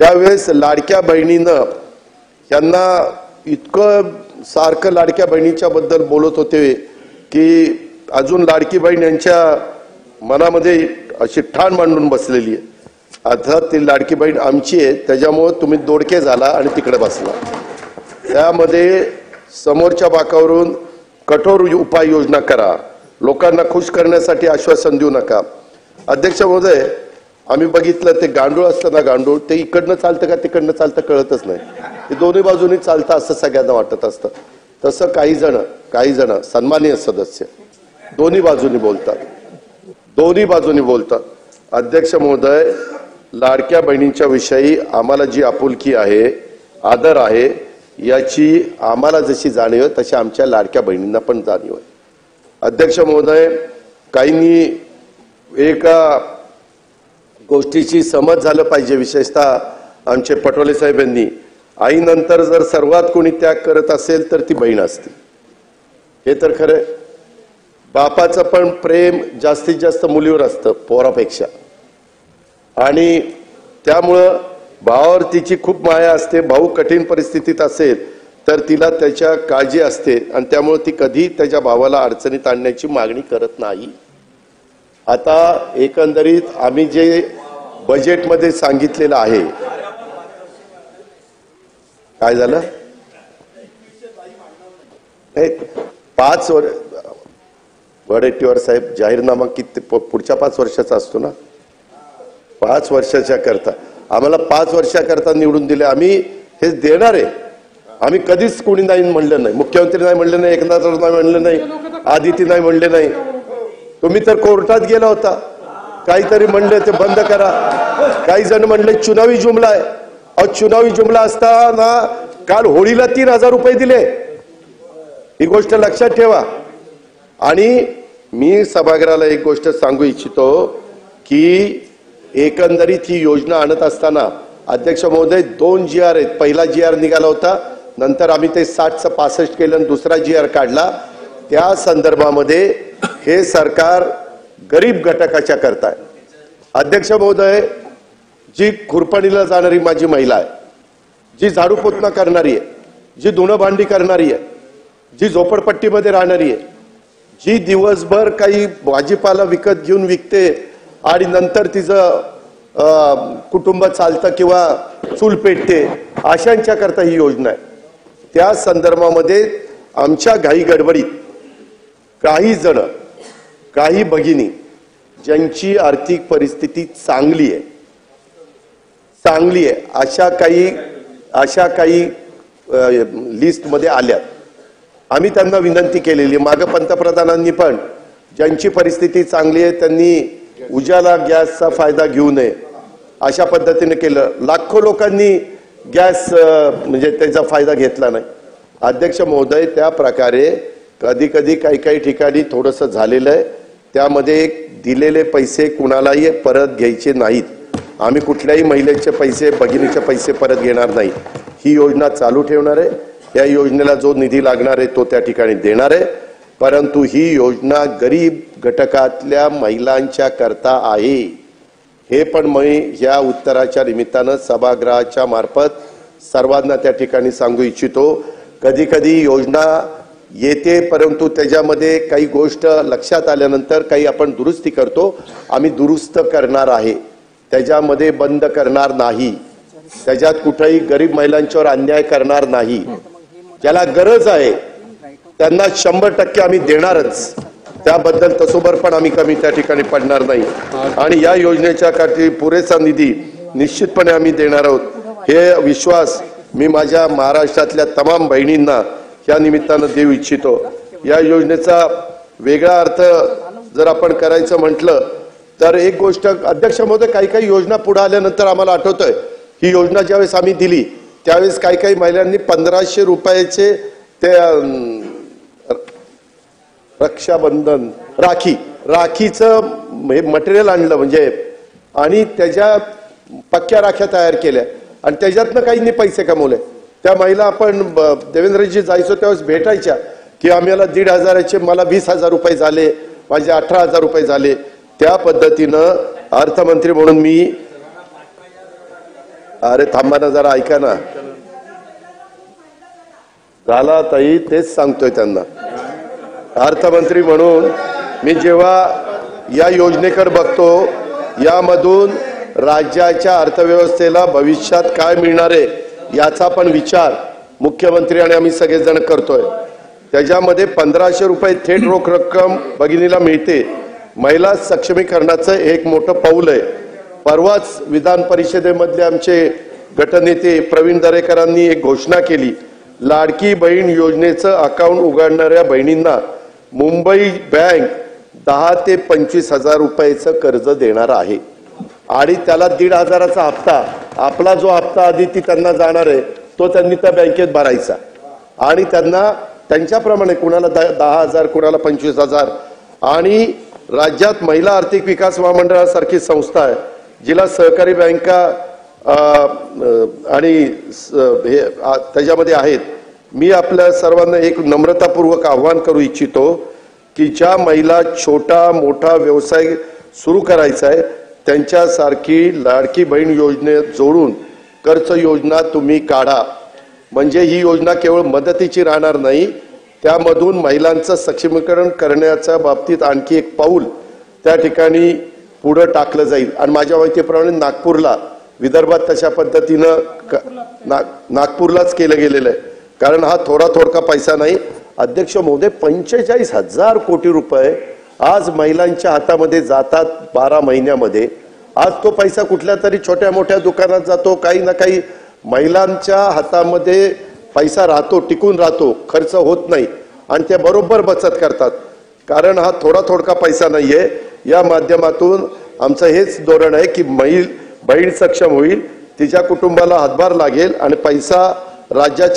त्यावेळेस लाडक्या बहिणीनं यांना इतकं सारखं लाडक्या बहिणीच्या बद्दल बोलत होते की अजून लाडकी बहीण यांच्या मनामध्ये अशी ठाण मांडून बसलेली आहे. आता ती लाडकी बहीण आमची आहे, त्याच्यामुळे तुम्ही दोडके झाला आणि तिकडे बसला. त्यामध्ये समोरच्या बाकावरून कठोर उपाययोजना करा, लोकांना खुश करण्यासाठी आश्वासन देऊ नका. अध्यक्ष महोदय, आम्ही बघितलं ते गांडूळ असतं ना, गांडूळ ते इकडनं चालतं का तिकडनं चालतं कळतच नाही, ते दोन्ही बाजूनी चालतं असं सगळ्यांना वाटत असतं. तसं काही जण सन्माननीय सदस्य दोन्ही बाजूनी बोलतात. अध्यक्ष महोदय, लाडक्या बहिणींच्या विषयी आम्हाला जी आपुलकी आहे, आदर आहे, याची आम्हाला जशी जाणीव आहे तशी आमच्या लाडक्या बहिणींना पण जाणीव आहे. अध्यक्ष महोदय, काहींनी एका गोष्टीची समज झालं पाहिजे, विशेषतः आमचे पटोले साहेब यांनी, आईनंतर जर सर्वात कोणी त्याग करत असेल तर ती बहीण असते. हे तर खरं. बापाचं पण प्रेम जास्तीत जास्त मुलीवर असतं पोरापेक्षा, आणि त्यामुळं भावावर तिची खूप माया असते. भाऊ कठीण परिस्थितीत असेल तर तिला त्याच्या काळजी असते, आणि त्यामुळे ती कधी त्याच्या भावाला अडचणीत आणण्याची मागणी करत नाही. आता एकंदरीत आम्ही जे बजेटमध्ये सांगितलेलं आहे, काय झालं? 5 वर्ष वडेट्टीवार साहेब, जाहीरनामा किती पुढच्या 5 वर्षाचा असतो ना, 5 वर्षाच्या करता आम्हाला 5 वर्षाकरता निवडून दिले. आम्ही हे देणार आहे. आम्ही कधीच कोणी नाही म्हणलं नाही, मुख्यमंत्री नाही म्हणले नाही, एकनाथ नाही म्हणले नाही, आदिती नाही म्हणले नाही. तुम्ही तर कोर्टात गेला होता, काहीतरी म्हणले ते बंद करा. काही जण म्हणले चुनावी जुमला आहे. अहो, चुनावी जुमला असताना काल होळीला 3000 रुपये दिले, ही गोष्ट लक्षात ठेवा. आणि मी सभागृहाला एक गोष्ट सांगू इच्छितो की एकंदरीत ही योजना आणत असताना अध्यक्ष महोदय 2 GR आहेत. पहिला GR निघाला होता, नंतर आम्ही ते 60चं 65 केलं आणि दुसरा GR काढला. त्या संदर्भामध्ये हे सरकार गरीब घटकाच्या करताय. अध्यक्ष महोदय, जी खुरपणीला जाणारी माझी महिला आहे, जी झाडू पोतना करणारी आहे, जी धुणं भांडी करणारी आहे, जी झोपडपट्टीमध्ये राहणारी आहे, जी दिवसभर काही भाजीपाला विकत घेऊन विकते आणि नंतर तिचं कुटुंब चालतं किंवा चूल पेटते, अशांच्या करता ही योजना आहे. त्या संदर्भामध्ये आमच्या घाई गडबडीत काही भगिनी ज्यांची आर्थिक परिस्थिती चांगली आहे अशा काही लिस्टमध्ये आल्यात. आम्ही त्यांना विनंती केलेली, मागे पंतप्रधानांनी पण ज्यांची परिस्थिती चांगली आहे त्यांनी उजाला गॅसचा फायदा घेऊ नये अशा पद्धतीने केलं. लाखो लोकांनी गॅस म्हणजे त्याचा फायदा घेतला नाही. अध्यक्ष महोदय, त्या प्रकारे कधी काही ठिकाणी थोडंसं झालेलं आहे. त्यामध्ये दिलेले पैसे कुणालाही परत घ्यायचे नाहीत. आम्ही कुठल्याही महिलेचे पैसे, भगिनीचे पैसे परत घेणार नाही. ही योजना चालू ठेवणार आहे. या योजनेला जो निधी लागणार आहे तो त्या ठिकाणी देणार आहे. परंतु ही योजना गरीब घटकातल्या महिलांच्या करता आहे. हे पण मी या उत्तराच्या निमित्तानं सभागृहाच्या मार्फत सर्वांना त्या ठिकाणी सांगू इच्छितो. कधी योजना येते, परंतु त्याच्यामध्ये काही गोष्ट लक्षात आल्यानंतर काही आपण दुरुस्ती करतो. आम्ही दुरुस्त करणार आहे, त्याच्यामध्ये बंद करणार नाही. त्याच्यात कुठेही गरीब महिलांच्यावर अन्याय करणार नाही. ज्याला गरज आहे त्यांना 100% आम्ही देणारच. त्याबद्दल तसोबर पण आम्ही कमी त्या ठिकाणी पडणार नाही. आणि या योजनेच्या साठी पुरेसा निधी निश्चितपणे आम्ही देणार आहोत. हे विश्वास मी माझ्या महाराष्ट्रातल्या तमाम बहिणींना या निमित्तानं देऊ इच्छितो. या योजनेचा वेगळा अर्थ जर आपण करायचं म्हटलं तर एक गोष्ट अध्यक्ष महोदय, काही योजना पुढे आल्यानंतर आम्हाला आठवतंय ही योजना ज्यावेळेस आम्ही दिली त्यावेळेस काही महिलांनी 1500 रुपयाचे ते रक्षाबंधन राखीचं मटेरियल आणलं म्हणजे, आणि त्याच्या पक्क्या राख्या तयार केल्या आणि त्याच्यातनं काहींनी पैसे कमवले. त्या महिला आपण देवेंद्रजी जायचो त्यावेळेस भेटायच्या की आम्हाला 1500चे मला 20,000 रुपये झाले, माझे 18,000 रुपये झाले. त्या पद्धतीनं अर्थमंत्री म्हणून मी अरे थांबा ना जरा, ऐका ना. झाला ताई, तेच सांगतोय त्यांना. अर्थमंत्री म्हणून मी जेव्हा या योजनेकडे बघतो, यामधून राज्याच्या अर्थव्यवस्थेला भविष्यात काय मिळणार आहे याचा पण विचार मुख्यमंत्री आणि आम्ही सगळेजण करतोय. त्याच्यामध्ये 1500 रुपये थेट रोख रक्कम भगिनीला मिळते. महिला सक्षमीकरणाचं एक मोठं पाऊल आहे. परवाच विधान परिषदेमधले आमचे गटनेते प्रवीण दरेकरांनी एक घोषणा केली. लाडकी बहीण योजनेचं अकाउंट उघडणाऱ्या बहिणींना मुंबई बँक 10 ते 25 हजार रुपयाचं कर्ज देणार आहे आणि त्याला 1,500चा हप्ता, आपला जो हप्ता आधी ती त्यांना जाणार आहे तो त्यांनी त्या बँकेत भरायचा आणि त्यांना त्यांच्याप्रमाणे कुणाला 10,000 कुणाला 25,000. आणि राज्यात महिला आर्थिक विकास महामंडळासारखी संस्था आहे जिला सहकारी बँका आणि हे त्याच्यामध्ये आहेत. मी आपल्या सर्वांना एक नम्रतापूर्वक आव्हान करू इच्छितो की ज्या महिला छोटा मोठा व्यवसाय सुरू करायचा आहे त्यांच्यासारखी लाडकी बहीण योजनेत जोडून कर्ज योजना तुम्ही काढा. म्हणजे ही योजना केवळ मदतीची राहणार नाही, त्यामधून महिलांचं सक्षमीकरण करण्याच्या बाबतीत आणखी एक पाऊल त्या ठिकाणी पुढे टाकलं जाईल. आणि माझ्या माहितीप्रमाणे नागपूरला, विदर्भात तशा पद्धतीनं नागपूरलाच केलं गेलेलं आहे. कारण हा थोडका पैसा नाही. अध्यक्ष महोदय, 45,000 कोटी रुपये आज महिलांच्या हातामध्ये जातात 12 महिन्यामध्ये. आज तो पैसा कुठल्या तरी छोट्या मोठ्या दुकानात जातो, काही ना काही महिलांच्या हातामध्ये पैसा राहतो, टिकून राहतो, खर्च होत नाही आणि ते बरोबर बचत करतात. कारण हा थोडका पैसा नाहीये. या माध्यमातून आमचं हेच धोरण आहे की बहीण सक्षम होईल, तिच्या कुटुंबाला हातभार लागेल आणि पैसा राज्याच्या